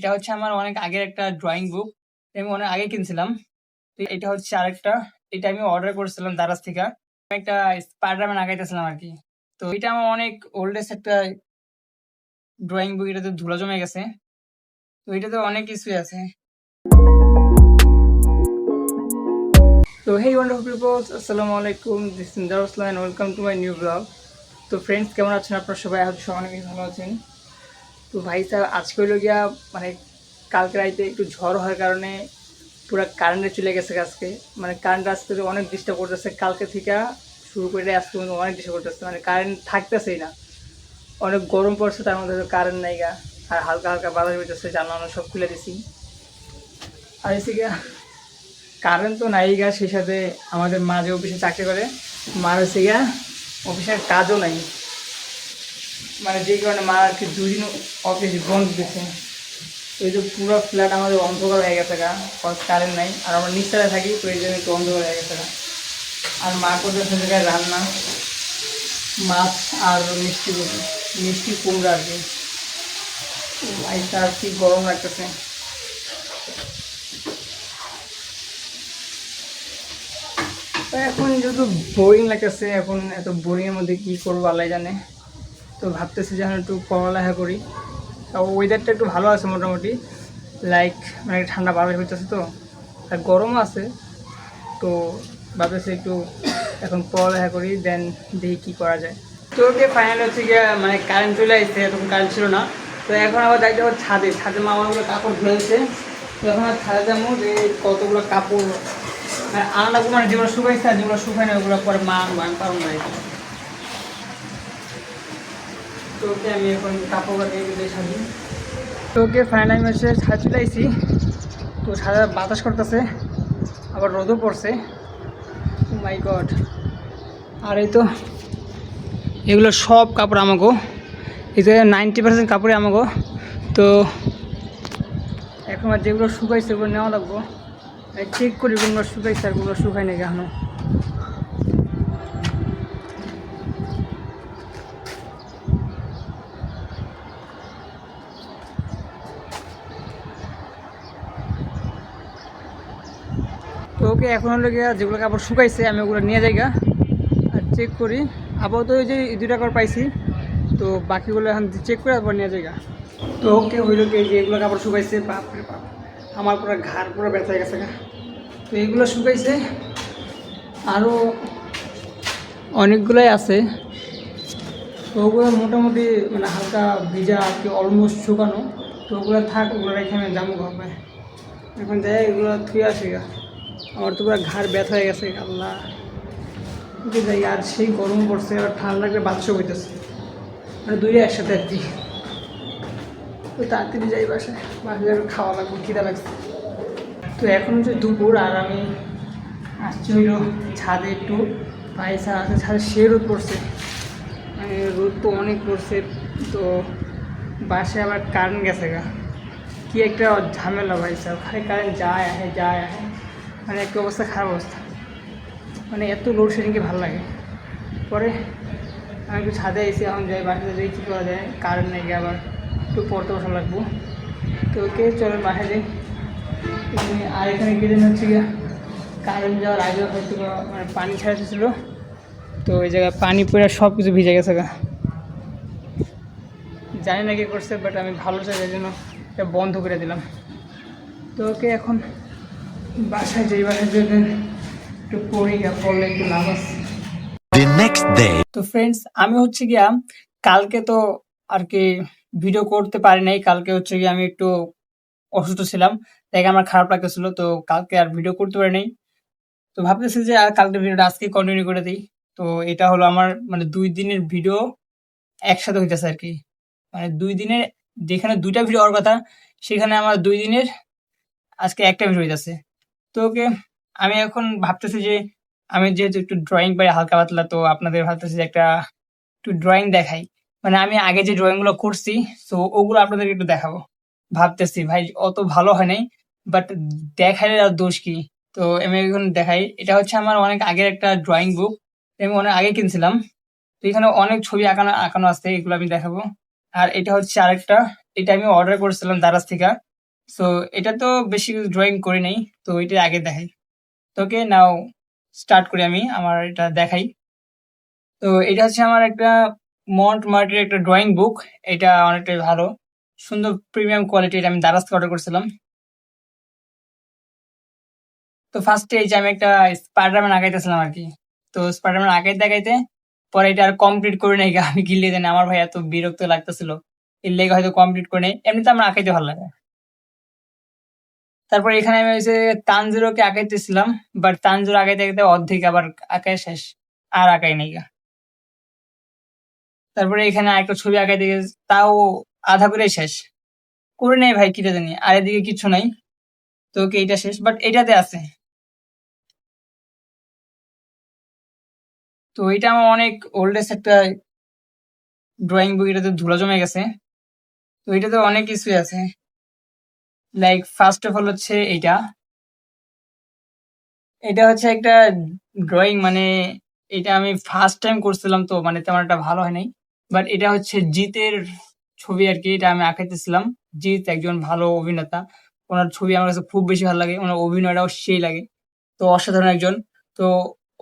এটা হচ্ছে আমার অনেক আগের একটা ড্রয়িং বুক। আমি অনেক আগে কিনছিলাম। তো এটা হচ্ছে আরেকটা। এটা আমি অর্ডার করেছিলাম দারাজ থেকে। আমি একটা স্পাইডারম্যান আঁকাইতেছিলাম আর কি। তো এটা আমার অনেক ওল্ডেস্ট একটা ড্রয়িং বুক। এটাতে ধুলা জমে গেছে। তো এটাতে অনেক কিছুই আছে। তো হেই ওয়ান্ডারফুল পিপলস, আসসালামু আলাইকুম। This is Darussalam and welcome to my new blog. তো ফ্রেন্ডস, কেমন আছেন আপনারা সবাই? হয়তো সবাই অনেক ভালো আছেন। তো ভাই সাহেব, আজকে হইল গিয়া মানে কালকে রাইতে একটু ঝড় হওয়ার কারণে পুরো কারেন্টে চলে গেছে আজকে। মানে কারেন্ট আসতে অনেক ডিস্টার্ব করতেছে। কালকে থেকে শুরু করে আজকে পর্যন্ত অনেক ডিস্টার্ব করতেছে। মানে কারেন্ট থাকতেছেই না। অনেক গরম পড়ছে, তার মধ্যে কারেন্ট নাই গা। আর হালকা হালকা বাতাস বেরোতেছে, জানলা সব খুলে দিছি। আর এসে গিয়া কারেন্ট তো নাই গা, সেই সাথে আমাদের মা যে অফিসে চাকরি করে, মার হচ্ছে গিয়া অফিসের কাজও নাই। মানে যে কারণে মা আর কি 2 দিন অফিস বন্ধ দিচ্ছে। এই যে পুরো ফ্ল্যাট আমাদের অন্ধকার হয়ে গেছে গা, কারেন্ট নাই। আর আমরা নিচতলায় থাকি, তো এই জন্য একটু অন্ধকার হয়ে গেছে গা। আর মা করতেছে জায়গায় রান্না, মাছ আর মিষ্টি কুমড়া আর কি। আর কি গরম লাগতেছে। তো এখন যেহেতু বোরিং লাগতেছে, এখন এত বোরিংয়ের মধ্যে কী করবো আল্লাহ জানে। তো ভাবতেছি যে এখন একটু পড়ালেখা করি। তাও ওয়েদারটা একটু ভালো আছে মোটামুটি, লাইক মানে ঠান্ডা বাতাস হইতেছে, তো আর গরমও আছে। তো ভাবতেছি একটু এখন পড়ালেখা করি, দেন দেখি কী করা যায়। তো ওকে ফাইনাল হচ্ছে গিয়ে মানে কারেন্ট চলে আসছে, এরকম কারেন্ট ছিল না। তো এখন আবার দেখতে পাবো ছাদে মা আমারগুলো কাপড় ধুয়েছে। তো এখন আর ছাদে যাবো, যে কতগুলো কাপড় মানে আলাদা মানে যেগুলো শুকাইছে আর যেগুলো শুকায় না ওগুলো পরে মা আনবো, আমি পারবো না। তো ওকে আমি এখন কাপড় দিয়ে ছাদি। তো ওকে ফাইনাল আমি হচ্ছে ছাদ চলে আসছি। তো ছাদে বাতাস করতেছে, আবার রোদও পড়ছে। ও মাই গড। আর এই তো এগুলো সব কাপড় আমাগো, এই যে 90% কাপড়ই আমাগো। তো এখন আর যেগুলো শুকাইছে ওগুলো নেওয়া লাগবো। চেক করি কোনগুলো শুকাইছে আর কোনগুলো শুকায় নাকি এখনো। তো ওকে এখন হলো গিয়ে যেগুলো কাপড় শুকাইছে আমি ওগুলো নিয়ে যাই আর চেক করি। আপাতত ওই যে 2 কাপড় পাইছি, তো বাকিগুলো এখন চেক করে আবার নিয়ে যাই। তো ওকে হইলো কি, যে এগুলো কাপড় শুকাইছে, বাপরে বাপ আমার পুরো ঘাড় পুরো ব্যথা হয়ে গেছে গা। তো এগুলো শুকাইছে, আরও অনেকগুলোই আছে। তো ওগুলো মোটামুটি মানে হালকা ভিজা আর কি, অলমোস্ট শুকানো। তো ওগুলো থাক, ওগুলো রেখে আমি যাবো ঘরে। এখন যাই এগুলো থুয়ে আসি গা। আমার তো পুরো ঘাড় ব্যথা হয়ে গেছে আল্লাহ। ওকে যাই। আর সেই গরম পড়ছে, আর ঠান্ডা লাগলে বাতাসও হইতেছে, মানে দুইটা একসাথে আর কি। তো তাড়াতাড়ি যাই বাসায় যাবে, খাওয়া লাগবে, খিদা লাগছে। তো এখন হচ্ছে দুপুর, আর আমি আসছি হইল ছাদে একটু। পায়সা আছে ছাদে, সে রোদ পড়ছে, মানে রোদ তো অনেক পড়ছে। তো বাসায় আবার কারেন্ট গেছে গা, কি একটা ঝামেলা ভাই স্যার, খালি কারেন্ট যায় আহে যায় আহে, মানে একটা অবস্থা খারাপ অবস্থা। মানে এত লোডশেডিংকে ভালো লাগে। পরে আমি একটু ছাদে এসে এখন যাই, বাসাতে যাই কী করা যায়, কারেন্ট নেই গিয়ে আবার একটু পড়তে বসা লাগবো। তো ওকে চলো বাসায় যাই। আর এখানে গিয়ে হচ্ছে গিয়ে কারেন্ট যাওয়ার আগে হয়তো মানে পানি ছাড়তেছিল, তো ওই জায়গায় পানি পড়ে সব কিছু ভিজে গেছে গা। জানি না কি করছে, বাট আমি ভালো চাই এই জন্য এটা বন্ধ করে দিলাম। তো ওকে এখন বাসায় যাই, বাসায় যেতে একটু পড়ি গা, পড়লে একটু লাভ আছে। তো ফ্রেন্ডস, আমি হচ্ছে গিয়া কালকে তো আর কি ভিডিও করতে পারি নাই। কালকে হচ্ছে গিয়ে আমি একটু অসুস্থ ছিলাম, তাই আমার খারাপ লাগতেছিল। তো কালকে আর ভিডিও করতে পারি নাই। তো ভাবতেছি যে আর কালকে ভিডিওটা আজকে কন্টিনিউ করে দিই। তো এটা হলো আমার মানে 2 দিনের ভিডিও একসাথে হইতেছে আর কি। মানে 2 দিনের, যেখানে 2টা ভিডিও হওয়ার কথা, সেখানে আমার 2 দিনের আজকে একটা ভিডিও হইতেছে। তো ওকে আমি এখন ভাবতেছি যে আমি যেহেতু একটু ড্রয়িং পারি হালকা পাতলা, তো আপনাদের ভাবতেছি যে একটা একটু ড্রয়িং দেখাই। মানে আমি আগে যে ড্রয়িং গুলো করছি, তো ওগুলো আপনাদেরকে একটু দেখাবো। ভাবতেছি ভাই অত ভালো হয় নাই, বাট দেখালে আর দোষ কি। তো আমি এখন দেখাই। এটা হচ্ছে আমার অনেক আগের একটা ড্রয়িং বুক, আমি অনেক আগে কিনছিলাম। তো এখানে অনেক ছবি আঁকানো আঁকানো আছে, এগুলো আমি দেখাবো। আর এটা হচ্ছে আরেকটা, এটা আমি অর্ডার করেছিলাম দারাজ থেকে। সো এটা তো বেশি ড্রয়িং করি নাই, তো এটা আগে দেখাই তোকে। নাও স্টার্ট করি, আমি আমার এটা দেখাই। তো এটা হচ্ছে আমার একটা মন্ট মার্টের একটা ড্রয়িং বুক। এটা অনেকটাই ভালো, সুন্দর প্রিমিয়াম কোয়ালিটির। আমি দারাজ থেকে অর্ডার করছিলাম। তো ফার্স্টে এই যে আমি একটা স্পাইডারম্যান আঁকাইতেছিলাম আর কি। তো স্পাইডারম্যান আঁকাইতে আঁকাইতে পরে এটা আর কমপ্লিট করে নাই গা। আমি গিলে জানি আমার ভাই এত বিরক্ত লাগতেছিল, এর লেগে হয়তো কমপ্লিট করে নেই। এমনিতে আমার আঁকাইতে ভালো লাগে। তারপর এখানে আমি হচ্ছে তানজিরোকে আঁকাইতেছিলাম, বাট তানজিরো আঁকাইতে আঁকাইতে অর্ধেক আবার আঁকাই শেষ, আর আঁকাই নাই গা। তারপরে এখানে আরেকটা ছবি আঁকাইতে গেছে, তাও আধা করে শেষ করে নেই ভাই, কিটা জানি। আর এদিকে কিছু নাই, তো ওকে এইটা শেষ, বাট এটাতে আছে। তো এটা আমার অনেক ওল্ডেস্ট একটা ড্রয়িং বুক, এটাতে ধুলা জমে গেছে। তো এটাতে অনেক কিছুই আছে, লাইক ফার্স্ট অফ অল হচ্ছে এইটা। এটা হচ্ছে একটা ড্রয়িং, মানে এটা আমি ফার্স্ট টাইম করছিলাম, তো মানে তেমন একটা ভালো হয় নাই। বাট এটা হচ্ছে জিতের ছবি আর কি। এটা আমি আঁকাইতেছিলাম। জিৎ একজন ভালো অভিনেতা, ওনার ছবি আমার কাছে খুব বেশি ভালো লাগে, ওনার অভিনয়টাও সেই লাগে। তো অসাধারণ একজন। তো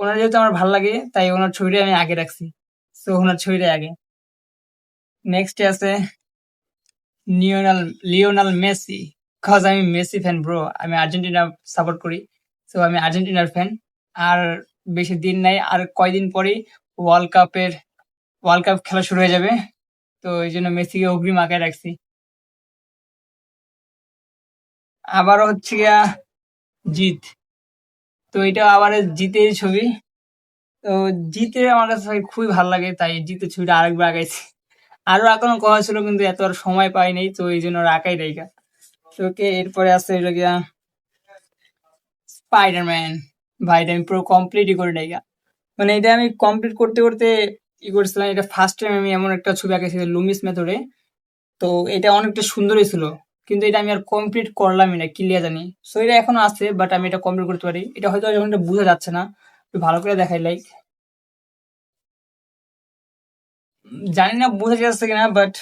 ওনার যেহেতু আমার ভালো লাগে, তাই ওনার ছবিটা আমি আগে রাখছি। তো ওনার ছবিটাই আগে। নেক্সট আছে লিওনাল লিওনাল মেসি। কজ আমি মেসি ফ্যান ব্রো, আমি আর্জেন্টিনা সাপোর্ট করি। তো আমি আর্জেন্টিনার ফ্যান। আর বেশি দিন নাই, আর কয়দিন পরেই ওয়ার্ল্ড কাপের ওয়ার্ল্ড কাপ খেলা শুরু হয়ে যাবে। তো এই জন্য মেসিকে অগ্রিম আঁকায় রাখছি। আবারও হচ্ছে গিয়া জিত। তো এটা আবার জিতের ছবি। তো জিতে আমার কাছে ভাই খুবই ভালো লাগে, তাই জিতের ছবিটা আরেকবার আঁকাইছি। আরো আঁকানোর কথা ছিল, কিন্তু এত আর সময় পাই নাই, তো এই জন্য আর আঁকাই নাই গা। তো ওকে, এরপরে আছে হলো গিয়া স্পাইডারম্যান। ভাই এটা আমি পুরো কমপ্লিটই করে নাই গা। মানে এটা আমি কমপ্লিট করতে করতে ই করছিলাম। এটা ফার্স্ট টাইম আমি এমন একটা ছবি আঁকেছি লুমিস মেথডে। তো এটা অনেকটা সুন্দরই ছিল, কিন্তু এটা আমি আর কমপ্লিট করলামই না, ক্লিয়ার জানি। সো এটা এখনো আছে, বাট আমি এটা কমপ্লিট করতে পারি। এটা হয়তো যখন এটা বোঝা যাচ্ছে না, একটু ভালো করে দেখাই। লাইক জানি না বোঝা যাচ্ছে কিনা, বাট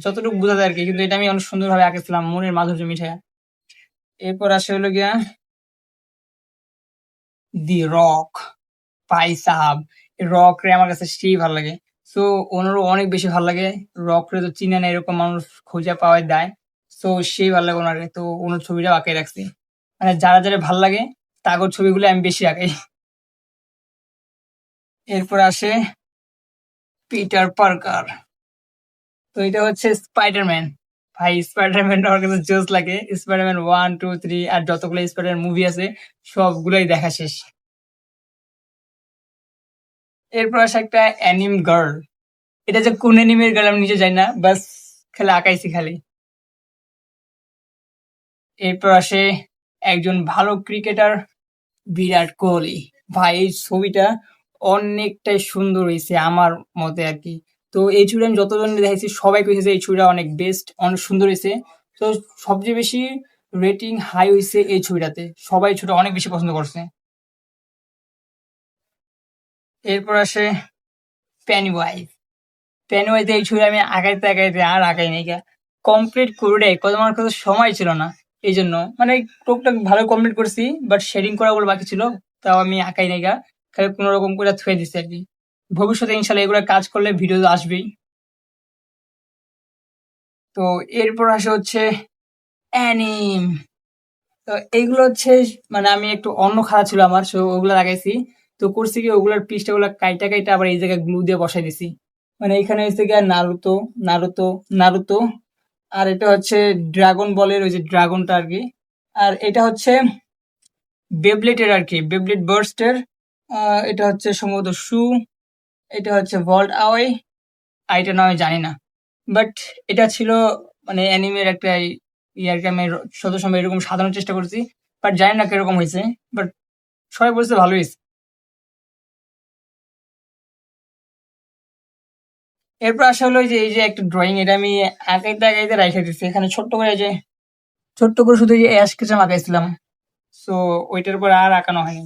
যতটুকু বোঝা যায় আর কি। কিন্তু এটা আমি অনেক সুন্দরভাবে আঁকেছিলাম, মনের মাধুর্য মিঠায়। এরপর আসে হলো গিয়া দি রক। ভাই সাহাব, রক রে আমার কাছে সেই ভালো লাগে। সো ওনারও অনেক বেশি ভালো লাগে। রক রে তো চিনে না এরকম মানুষ খুঁজে পাওয়াই দেয়। সো সেই ভালো লাগে ওনারে, তো ওনার ছবিটাও আঁকাই রাখছি। মানে যারা যারা ভাল লাগে তাগর ছবিগুলো আমি বেশি আঁকাই। এরপর আসে পিটার পার্কার। তো এটা হচ্ছে স্পাইডারম্যান। ভাই স্পাইডারম্যান আমার কাছে জোস লাগে। স্পাইডারম্যান 1, 2, 3 আর যতগুলো স্পাইডারম্যান মুভি আছে সবগুলোই দেখা শেষ। এরপর আসে একটা অ্যানিম গার্ল। এটা যে কোন অ্যানিমের গার্ল আমি নিজে জানি না, বাস খালি আঁকাইছি খালি। এরপর আসে একজন ভালো ক্রিকেটার, বিরাট কোহলি। ভাই এই ছবিটা অনেকটাই সুন্দর হয়েছে আমার মতে আর কি। তো এই ছবিটা আমি যতজন দেখেছি সবাই কইছে যে এই ছবিটা অনেক বেস্ট, অনেক সুন্দর হয়েছে। তো সবচেয়ে বেশি রেটিং হাই হয়েছে এই ছবিটাতে, সবাই ছবিটা অনেক বেশি পছন্দ করছে। এরপর আসে পেনিওয়াইজ। পেনিওয়াইজ এই ছবি আমি আগাইতে আগাইতে আর আগাই নাই গা। কমপ্লিট করে দেয় কত, আমার কাছে সময় ছিল না। এই জন্য মানে টুকটাক ভালো কমপ্লিট করছি, বাট শেডিং করা বলে বাকি ছিল, তাও আমি আঁকাই নাই গা। খালি কোনো রকম করে থুয়ে দিচ্ছি আর কি। ভবিষ্যতে ইনশাল্লাহ এগুলো কাজ করলে ভিডিও আসবেই। তো এরপর আসে হচ্ছে অ্যানিম। তো এইগুলো হচ্ছে মানে আমি একটু অন্য খারাপ ছিল আমার, সো ওগুলো লাগাইছি। তো করছি কি, ওগুলোর পৃষ্ঠাগুলো কাইটা কাইটা আবার এই জায়গায় গ্লু দিয়ে বসাই দিছি। মানে এখানে হচ্ছে গিয়ে নারুতো, নারুতো, নারুতো। আর এটা হচ্ছে ড্রাগন বলের ওই যে ড্রাগনটা আর কি। আর এটা হচ্ছে বেবলেটের আর কি, বেবলেট বার্স্টের। এটা হচ্ছে সম্ভবত শু। এটা হচ্ছে ভল্ট আওয়ে। আর এটা নাম আমি জানি না, বাট এটা ছিল মানে অ্যানিমের একটা ইয়ারকে আমি শত সময় এরকম সাজানোর চেষ্টা করছি, বাট জানি না কিরকম হয়েছে। বাট সবাই বলছে ভালো হয়েছে। এরপর আসা হলো যে এই যে একটা ড্রয়িং, এটা আমি আঁকাইতে আঁকাইতে রাইখে দিচ্ছি এখানে ছোট্ট করে। এই যে ছোট্ট করে শুধু এই যে অ্যাশ কেচাম আঁকাইছিলাম। সো ওইটার পর আর আঁকানো হয়নি।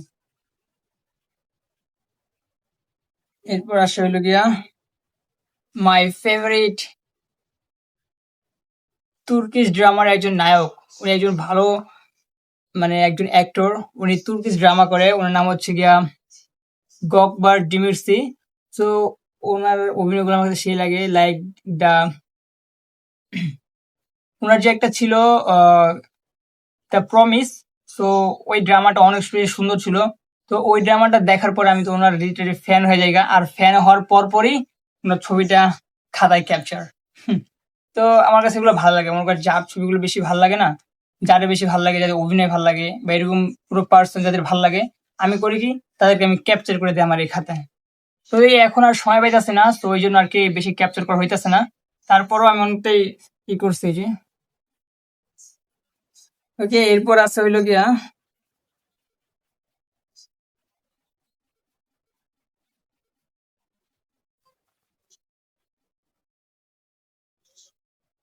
এরপর আসা হলো গিয়া মাই ফেভারিট তুর্কিশ ড্রামার একজন নায়ক, উনি একজন ভালো মানে একজন অ্যাক্টর, উনি তুর্কিশ ড্রামা করে, ওনার নাম হচ্ছে গিয়া গকবার ডিমিরসি। তো ওনার অভিনয়গুলো আমার কাছে সেই লাগে, লাইক দ্য ওনার যে একটা ছিল দ্য প্রমিস, তো ওই ড্রামাটা অনেক সুন্দর ছিল। তো ওই ড্রামাটা দেখার পরে আমি তো ওনার রিলেটেড ফ্যান হয়ে যাই, আর ফ্যান হওয়ার পরই ওনার ছবিটা খাতায় ক্যাপচার। তো আমার কাছে এগুলো ভালো লাগে, আমার কাছে যার ছবিগুলো বেশি ভালো লাগে না, যাদের বেশি ভালো লাগে, যাদের অভিনয় ভালো লাগে বা এরকম পুরো পার্সন যাদের ভালো লাগে, আমি করি কি তাদেরকে আমি ক্যাপচার করে দিই আমার এই খাতায়। তো এই এখন আর সময় পাইতেছে না, তো ওই জন্য আর কি বেশি ক্যাপচার করা হইতেছে না। তারপরও আমি অনেকটাই কি করছি যে ওকে। এরপর আছে হইলো গিয়া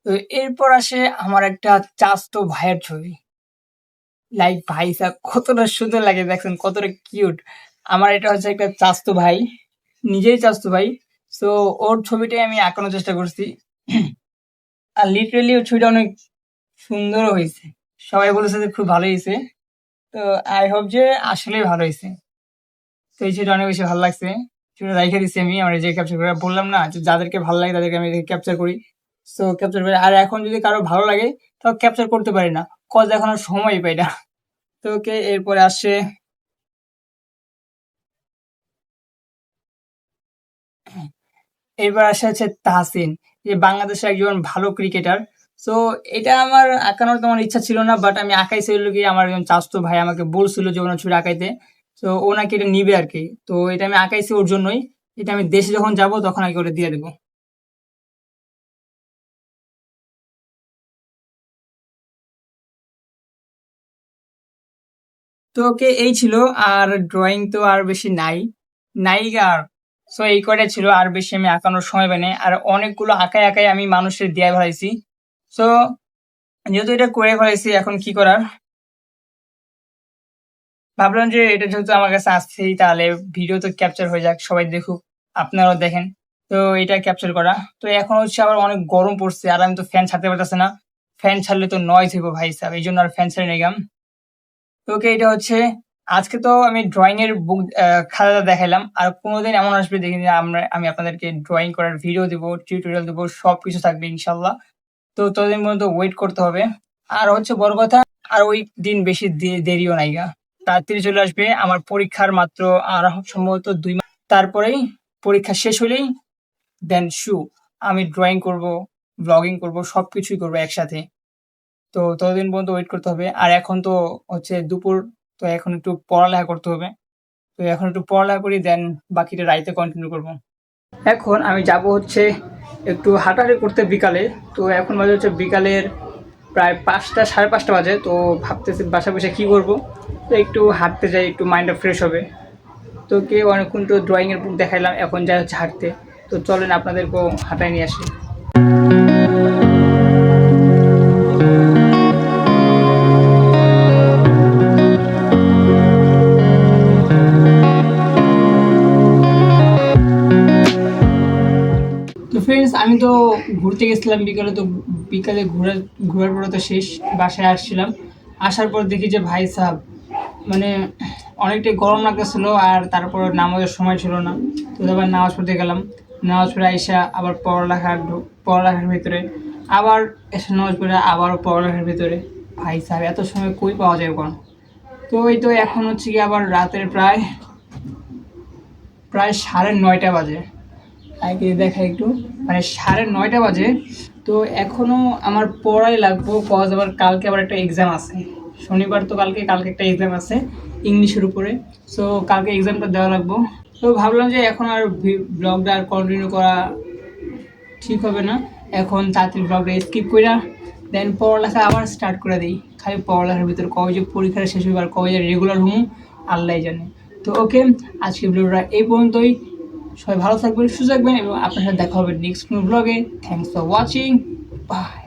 তো এরপর আসে আমার একটা চাচতো ভাইয়ের ছবি। লাইক ভাই সাব কতটা সুন্দর লাগে, দেখছেন কতটা কিউট। আমার এটা হচ্ছে একটা চাচতো ভাই, নিজেই চাচতো ভাই। তো ওর ছবিটাই আমি আঁকানোর চেষ্টা করছি। আর লিটারেলি ওর ছবিটা অনেক সুন্দরও হয়েছে, সবাই বলেছে যে খুব ভালো হয়েছে। তো আই হোপ যে আসলেই ভালো হয়েছে। তো এই ছবিটা অনেক বেশি ভালো লাগছে, ছবিটা রাইখে দিচ্ছি আমি আমার যে ক্যাপচার করে বললাম না যে যাদেরকে ভালো লাগে তাদেরকে আমি ক্যাপচার করি। সো ক্যাপচার করি, আর এখন যদি কারো ভালো লাগে তাও ক্যাপচার করতে পারি না, কজ এখন আর সময় পাই না। তো ওকে, এরপরে আসে এবার আসা হচ্ছে তাহসিন, যে বাংলাদেশের একজন ভালো ক্রিকেটার। সো এটা আমার আঁকানোর তেমন ইচ্ছা ছিল না, বাট আমি আঁকাইছি হলো কি আমার একজন চাচতো ভাই আমাকে বলছিল যে ওনার ছবি আঁকাইতে। তো ও নাকি এটা নিবে আর কি, তো এটা আমি আঁকাইছি ওর জন্যই। এটা আমি দেশে যখন যাব তখন আগে ওটা দিয়ে দেবো। তো ওকে, এই ছিল। আর ড্রয়িং তো আর বেশি নাই, আর সো এই কয়টা ছিল, আর বেশি আমি আঁকানোর সময় পাই নাই। আর অনেকগুলো আঁকায় আঁকায় আমি মানুষের দিয়ে ফেলাইছি। সো যেহেতু এটা করে ফেলাইছি, এখন কি করার, ভাবলাম যে এটা যেহেতু আমার কাছে আসছেই, তাহলে ভিডিও তো ক্যাপচার হয়ে যাক, সবাই দেখুক, আপনারাও দেখেন। তো এটা ক্যাপচার করা। তো এখন হচ্ছে আবার অনেক গরম পড়ছে, আর আমি তো ফ্যান ছাড়তে পারতেছি না, ফ্যান ছাড়লে তো নয়েজ হইব ভাই সাহেব, এই জন্য আর ফ্যান ছেড়ে নিলাম। তো ওকে, এটা হচ্ছে আজকে তো আমি ড্রয়িং এর বুক খাতাটা দেখাইলাম, আর কোনোদিন এমন আসবে দেখিনি যে আমি আপনাদেরকে ড্রয়িং করার ভিডিও দেবো, টিউটোরিয়াল দেবো, সবকিছু থাকবে ইনশাল্লাহ। তো ততদিন পর্যন্ত ওয়েট করতে হবে। আর হচ্ছে বড় কথা, আর ওই দিন বেশি দেরিও নাই গা, তাড়াতাড়ি চলে আসবে আমার পরীক্ষার মাত্র আর সম্ভবত 2 মাস, তারপরেই পরীক্ষা শেষ হলেই দেন আমি ড্রয়িং করব, ব্লগিং করব, সবকিছুই করবো একসাথে। তো ততদিন পর্যন্ত ওয়েট করতে হবে। আর এখন তো হচ্ছে দুপুর, তো এখন একটু পড়ালেখা করতে হবে। তো এখন একটু পড়ালেখা করি, দেন বাকিটা রাইতে কন্টিনিউ করব। এখন আমি যাব হচ্ছে একটু হাঁটাহাঁটি করতে বিকালে। তো এখন বাজে হচ্ছে বিকালের প্রায় 5টা, 5:30 বাজে। তো ভাবতেছি বাসা বসে কী করবো, তো একটু হাঁটতে যাই, একটু মাইন্ডটা ফ্রেশ হবে। তো অনেকক্ষণ তো ড্রয়িংয়ের বুক দেখাইলাম, এখন যাই হচ্ছে হাঁটতে। তো চলেন আপনাদেরকেও হাঁটায় নিয়ে আসি। তো ফ্রেন্ডস, আমি তো ঘুরতে গেছিলাম বিকালে। তো বিকালে ঘোরার পরে তো শেষ, বাসায় আসছিলাম। আসার পর দেখি যে ভাই সাহেব মানে অনেকটাই গরম লাগতেছিল, আর তারপর নামাজের সময় ছিল না। তো আবার নামাজ পড়তে গেলাম, নামাজ পড়ে আইসা আবার পড়ালেখার ভিতরে, আবার এসে নামাজ পড়ে আবারও পড়ালেখার ভিতরে। ভাই সাহেব এত সময় কই পাওয়া যায় কোন। তো এই তো এখন হচ্ছে কি আবার রাতের প্রায় প্রায় 9:30 বাজে। আগে দেখা একটু, মানে 9:30 বাজে। তো এখনো আমার পড়াই লাগবো, কজ আবার কালকে আবার একটা এক্সাম আছে। শনিবার তো কালকে একটা এক্সাম আছে ইংলিশের উপরে। সো কালকে এক্সামটা দেওয়া লাগবো। তো ভাবলাম যে এখন আর ব্লগটা আর কন্টিনিউ করা ঠিক হবে না, এখন তাড়াতাড়ি ব্লগটা স্কিপ করে দেন পড়ালেখা আবার স্টার্ট করে দিই। খালি পড়ালেখার ভিতরে কবে যে পরীক্ষাটা শেষ হবে আর কবে যে রেগুলার হুম আল্লাহ জানে। তো ওকে, আজকে ভিডিওটা এই পর্যন্তই। সবাই ভালো থাকবেন, সুস্থ থাকবেন, এবং আপনার সাথে দেখা হবে নেক্সট কোনো ব্লগে। Thanks for watching, by.